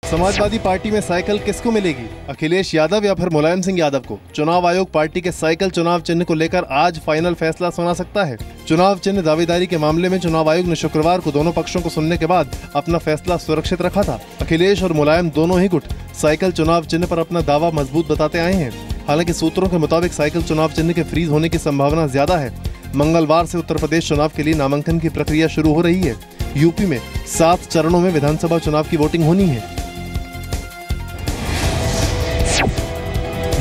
Samajwadi party में cycle किसको मिलेगी, अखिलेश यादव या फिर मुलायम सिंह यादव को? चुनाव आयोग पार्टी के साइकिल चुनाव चिन्ह को लेकर आज फाइनल फैसला सुना सकता है। चुनाव चिन्ह दावेदारी के मामले में चुनाव आयोग ने शुक्रवार को दोनों पक्षों को सुनने के बाद अपना फैसला सुरक्षित रखा था। अखिलेश और मुलायम दोनों ही गुट साइकिल चुनाव चिन्ह पर अपना दावा मजबूत बताते आए हैं। हालांकि सूत्रों के मुताबिक साइकिल चुनाव चिन्ह के फ्रीज होने की संभावना ज्यादा है। मंगलवार से उत्तर प्रदेश चुनाव के लिए नामांकन की प्रक्रिया शुरू हो रही है। यूपी में 7 चरणों में विधानसभा चुनाव की वोटिंग होनी है।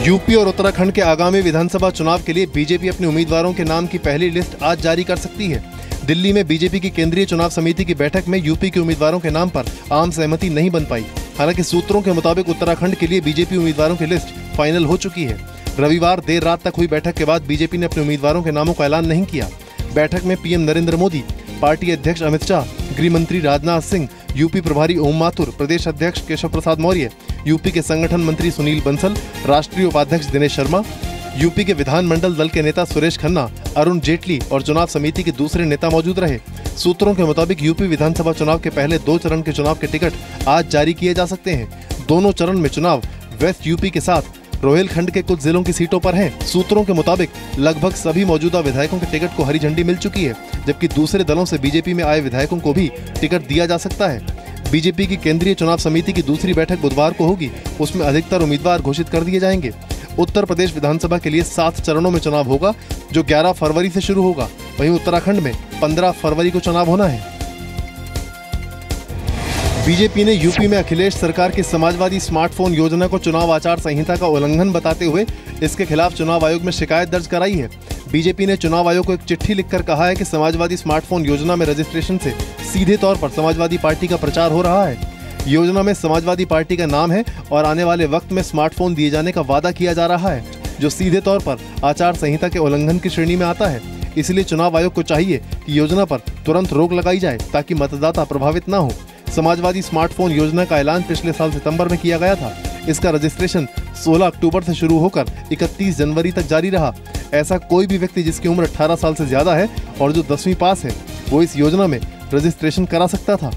यूपी और उत्तराखंड के आगामी विधानसभा चुनाव के लिए बीजेपी अपने उम्मीदवारों के नाम की पहली लिस्ट आज जारी कर सकती है। दिल्ली में बीजेपी की केंद्रीय चुनाव समिति की बैठक में यूपी के उम्मीदवारों के नाम पर आम सहमति नहीं बन पाई। हालांकि सूत्रों के मुताबिक उत्तराखंड के लिए बीजेपी उम्मीदवारों की लिस्ट फाइनल हो चुकी है। रविवार देर रात तक हुई बैठक के बाद बीजेपी ने अपने उम्मीदवारों के नामों का ऐलान नहीं किया। बैठक में पीएम नरेंद्र मोदी, पार्टी अध्यक्ष अमित शाह, गृह मंत्री राजनाथ सिंह, यूपी प्रभारी ओम माथुर, प्रदेश अध्यक्ष केशव प्रसाद मौर्य, यूपी के संगठन मंत्री सुनील बंसल, राष्ट्रीय उपाध्यक्ष दिनेश शर्मा, यूपी के विधानमंडल दल के नेता सुरेश खन्ना, अरुण जेटली और चुनाव समिति के दूसरे नेता मौजूद रहे। सूत्रों के मुताबिक यूपी विधानसभा चुनाव के पहले 2 चरण के चुनाव के टिकट आज जारी किए जा सकते हैं। दोनों चरण में चुनाव वेस्ट यूपी के साथ रोहिलखंड के कुछ जिलों की सीटों पर हैं। सूत्रों के मुताबिक लगभग सभी मौजूदा विधायकों के टिकट को हरी झंडी मिल चुकी है, जबकि दूसरे दलों से बीजेपी में आए विधायकों को भी टिकट दिया जा सकता है। बीजेपी की केंद्रीय चुनाव समिति की दूसरी बैठक बुधवार को होगी। उसमें अधिकतर उम्मीदवार घोषित कर दिए जाएंगे। उत्तर प्रदेश विधानसभा के लिए 7 चरणों में चुनाव होगा, जो 11 फरवरी से शुरू होगा। वहीं उत्तराखंड में 15 फरवरी को चुनाव होना है। बीजेपी ने यूपी में अखिलेश सरकार की समाजवादी स्मार्टफोन योजना को चुनाव आचार संहिता का उल्लंघन बताते हुए इसके खिलाफ चुनाव आयोग में शिकायत दर्ज कराई है। बीजेपी ने चुनाव आयोग को एक चिट्ठी लिखकर कहा है कि समाजवादी स्मार्टफोन योजना में रजिस्ट्रेशन से सीधे तौर पर समाजवादी पार्टी का प्रचार हो रहा है। योजना में समाजवादी पार्टी का नाम है और आने वाले वक्त में स्मार्टफोन दिए जाने का वादा किया जा रहा है, जो सीधे तौर पर आचार संहिता के उल्लंघन की श्रेणी में आता है। इसलिए चुनाव आयोग को चाहिए कि योजना पर तुरंत रोक लगाई जाए ताकि मतदाता प्रभावित न हो। समाजवादी स्मार्टफोन योजना का ऐलान पिछले साल सितंबर में किया गया था। इसका रजिस्ट्रेशन 16 अक्टूबर से शुरू होकर 31 जनवरी तक जारी रहा। ऐसा कोई भी व्यक्ति जिसकी उम्र 18 साल से ज्यादा है और जो 10वीं पास है, वो इस योजना में रजिस्ट्रेशन करा सकता था।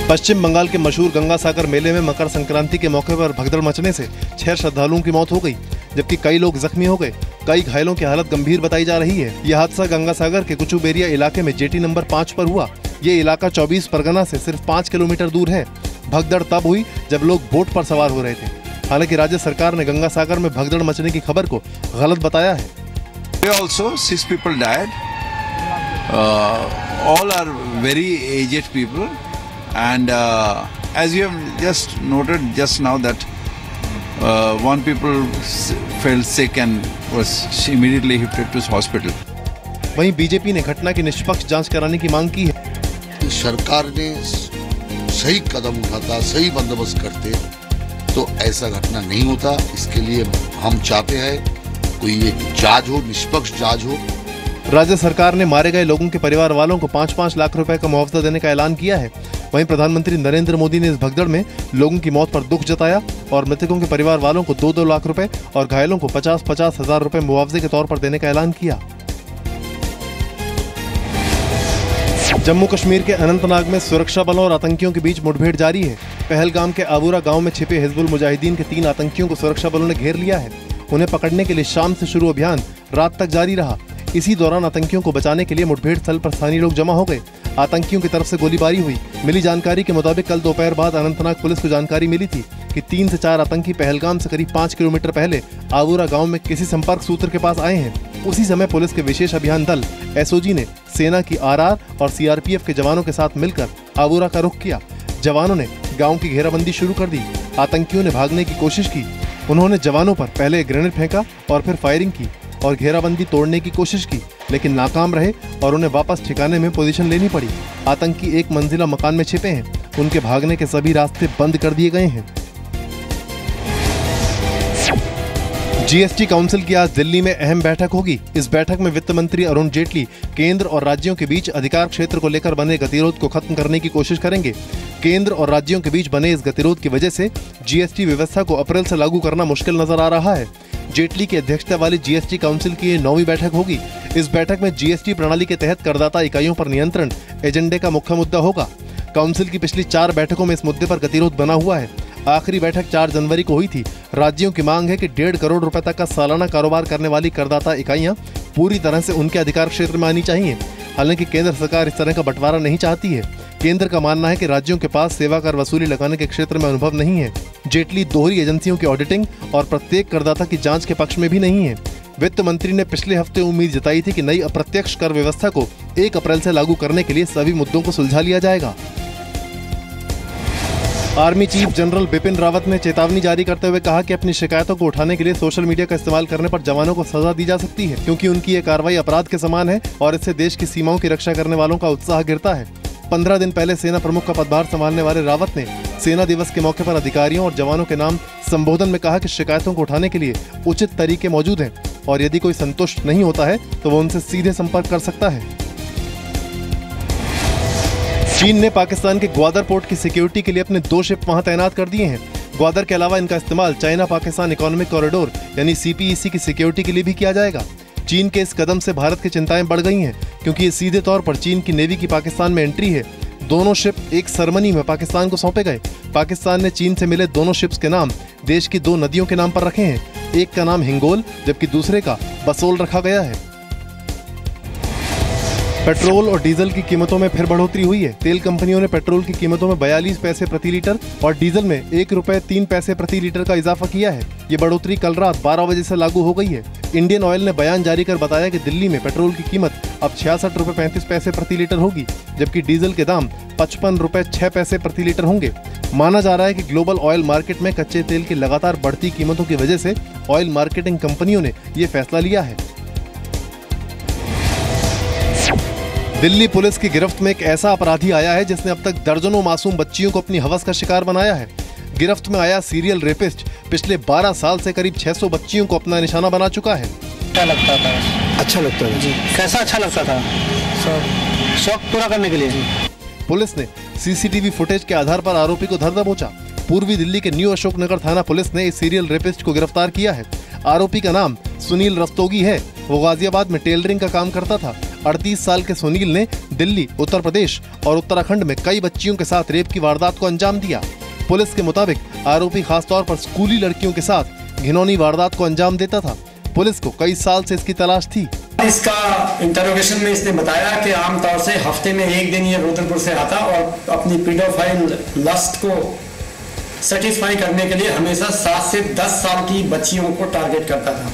पश्चिम बंगाल के मशहूर गंगा सागर मेले में मकर संक्रांति के मौके पर भगदड़ मचने से 6 श्रद्धालुओं की मौत हो गई, जबकि कई लोग जख्मी हो गए। कई घायलों की हालत गंभीर बताई जा रही है। यह हादसा गंगा सागर के कुचुबेरिया इलाके में जेटी नंबर 5 पर हुआ। ये इलाका 24 परगना से सिर्फ 5 किलोमीटर दूर है। भगदड़ तब हुई जब लोग बोट पर सवार हो रहे थे। हालांकि राज्य सरकार ने गंगा सागर में भगदड़ मचने की खबर को गलत बताया है। Also 6 people died. All are very aged people, and as you have just noted just now that one people fell sick and was immediately shifted to hospital. वहीं बीजेपी ने घटना की निष्पक्ष जांच कराने की मांग की है। सरकार ने सही कदम उठाता, सही बंदोबस्त करते तो ऐसा घटना नहीं होता। इसके लिए हम चाहते हैं कोई एक जांच हो, निष्पक्ष जांच हो। राज्य सरकार ने मारे गए लोगों के परिवार वालों को 5-5 लाख रुपए का मुआवजा देने का ऐलान किया है। वहीं प्रधानमंत्री नरेंद्र मोदी ने इस भगदड़ में लोगों की मौत पर दुख जताया और मृतकों के परिवार वालों को 2-2 लाख रुपए और घायलों को 50-50 हजार रुपए मुआवजे के तौर पर देने का ऐलान किया। जम्मू कश्मीर के अनंतनाग में सुरक्षा बलों और आतंकियों के बीच मुठभेड़ जारी है। पहलगाम के आबूरा गांव में छिपे हिजबुल मुजाहिदीन के 3 आतंकियों को सुरक्षा बलों ने घेर लिया है। उन्हें पकड़ने के लिए शाम से शुरू अभियान रात तक जारी रहा। इसी दौरान आतंकियों को बचाने के लिए मुठभेड़ स्थल पर स्थानीय लोग जमा हो गए। आतंकियों की तरफ से गोलीबारी हुई। मिली जानकारी के मुताबिक कल दोपहर बाद अनंतनाग पुलिस को जानकारी मिली थी कि 3 से 4 आतंकी पहलगाम से करीब 5 किलोमीटर पहले आबूरा गांव में किसी संपर्क सूत्र के पास आए हैं। उसी समय पुलिस के विशेष अभियान दल एसओजी ने सेना की आरआर और सीआरपीएफ के जवानों के साथ मिलकर आबूरा का रुख किया। जवानों ने गांव की घेराबंदी शुरू कर दी। आतंकियों ने भागने की कोशिश की। उन्होंने जवानों पर पहले ग्रेनेड फेंका और फिर फायरिंग की और घेराबंदी तोड़ने की कोशिश की, लेकिन नाकाम रहे और उन्हें वापस ठिकाने में पोजीशन लेनी पड़ी। आतंकी 1 मंजिला मकान में छिपे हैं। उनके भागने के सभी रास्ते बंद कर दिए गए हैं। जीएसटी काउंसिल की आज दिल्ली में अहम बैठक होगी। इस बैठक में वित्त मंत्री अरुण जेटली केंद्र और राज्यों के बीच अधिकार क्षेत्र को लेकर बने गतिरोध को खत्म करने की कोशिश करेंगे। केंद्र और राज्यों के बीच बने इस गतिरोध की वजह से जीएसटी व्यवस्था को अप्रैल से लागू करना मुश्किल नजर आ रहा है। जेटली की अध्यक्षता वाली जीएसटी काउंसिल की ये 9वीं बैठक होगी। इस बैठक में जीएसटी प्रणाली के तहत करदाता इकाइयों पर नियंत्रण एजेंडे का मुख्य मुद्दा होगा। काउंसिल की पिछली 4 बैठकों में इस मुद्दे पर गतिरोध बना हुआ है। आखिरी बैठक 4 जनवरी को हुई थी। राज्यों की मांग है कि 1.5 करोड़ रुपए तक का सालाना कारोबार करने वाली करदाता इकाइयां पूरी तरह से उनके अधिकार क्षेत्र में आनी चाहिए। हालांकि केंद्र सरकार इस तरह का बंटवारा नहीं चाहती है। केंद्र का मानना है कि राज्यों के पास सेवा कर वसूली लगाने के क्षेत्र में अनुभव नहीं है। जेटली दोहरी एजेंसियों की ऑडिटिंग और प्रत्येक करदाता की जांच के पक्ष में भी नहीं है। वित्त मंत्री ने पिछले हफ्ते उम्मीद जताई थी कि नई अप्रत्यक्ष कर व्यवस्था को 1 अप्रैल से लागू करने के लिए सभी मुद्दों को सुलझा लिया जाएगा। Army chief general Bipin Rawat ने चेतावनी जारी करते हुए कहा कि अपनी शिकायतों को उठाने के लिए सोशल मीडिया का इस्तेमाल करने पर जवानों को सजा दी जा सकती है, क्योंकि उनकी ये कार्रवाई अपराध के समान है और इससे देश की सीमाओं की रक्षा करने वालों का उत्साह गिरता है। 15 दिन पहले सेना प्रमुख का पदभार संभालने वाले रावत ने सेना दिवस के मौके पर अधिकारियों और जवानों के नाम संबोधन में कहा कि शिकायतों को उठाने के लिए उचित तरीके मौजूद हैं और यदि कोई संतुष्ट नहीं होता है तो वो उनसे सीधे संपर्क कर सकता है। चीन ने पाकिस्तान के ग्वादर पोर्ट की सिक्योरिटी के लिए अपने 2 शिप वहां तैनात कर दिए हैं। ग्वादर के अलावा इनका इस्तेमाल चाइना पाकिस्तान इकोनॉमिक कॉरिडोर यानी सीपीईसी की सिक्योरिटी के लिए भी किया जाएगा। चीन के इस कदम से भारत की चिंताएं बढ़ गई हैं, क्योंकि ये सीधे तौर पर चीन की नेवी की पाकिस्तान में एंट्री है। दोनों शिप एक सेरेमनी में पाकिस्तान को सौंपे गए। पाकिस्तान ने चीन से मिले दोनों शिप्स के नाम देश की 2 नदियों के नाम पर रखे हैं। एक का नाम हिंगोल जबकि दूसरे का बसोल रखा गया है। पेट्रोल और डीजल की कीमतों में फिर बढ़ोतरी हुई है। तेल कंपनियों ने पेट्रोल की कीमतों में 42 पैसे प्रति लीटर और डीजल में 1 रुपए 3 पैसे प्रति लीटर का इजाफा किया है। ये बढ़ोतरी कल रात 12 बजे से लागू हो गई है। इंडियन ऑयल ने बयान जारी कर बताया कि दिल्ली में पेट्रोल की कीमत अब 66 रुपए 35 पैसे प्रति लीटर होगी, जबकि डीजल के दाम 55 रुपए 6 पैसे प्रति लीटर होंगे। माना जा रहा है कि ग्लोबल ऑयल मार्केट में कच्चे तेल की लगातार बढ़ती कीमतों की वजह से ऑयल मार्केटिंग कंपनियों ने ये फैसला लिया है। दिल्ली पुलिस की गिरफ्त में एक ऐसा अपराधी आया है जिसने अब तक दर्जनों मासूम बच्चियों को अपनी हवस का शिकार बनाया है। गिरफ्त में आया सीरियल रेपिस्ट पिछले 12 साल से करीब 600 बच्चियों को अपना निशाना बना चुका है। अच्छा लगता था। अच्छा लगता था जी। कैसा अच्छा लगता था? शौक पूरा करने के लिए। पुलिस ने सीसीटीवी फुटेज के आधार पर आरोपी को धर दबोचा। पूर्वी दिल्ली के न्यू अशोकनगर थाना पुलिस ने इस सीरियल रेपिस्ट को गिरफ्तार किया है। आरोपी का नाम सुनील रस्तोगी है। वो गाजियाबाद में टेलरिंग का काम करता था। 38 साल के सुनील ने दिल्ली, उत्तर प्रदेश और उत्तराखंड में कई बच्चियों के साथ रेप की वारदात को अंजाम दिया। पुलिस के मुताबिक आरोपी खासतौर पर स्कूली लड़कियों के साथ घिनौनी वारदात को अंजाम देता था। पुलिस को कई साल से इसकी तलाश थी। इसका इंटरोगेशन में इसने बताया कि आमतौर से हफ्ते में 1 दिन ये रुद्रपुर से आता और अपनी पीडोफाइल लस्ट को सेटिस्फाई करने के लिए हमेशा 7 से 10 साल की बच्चियों को टारगेट करता था।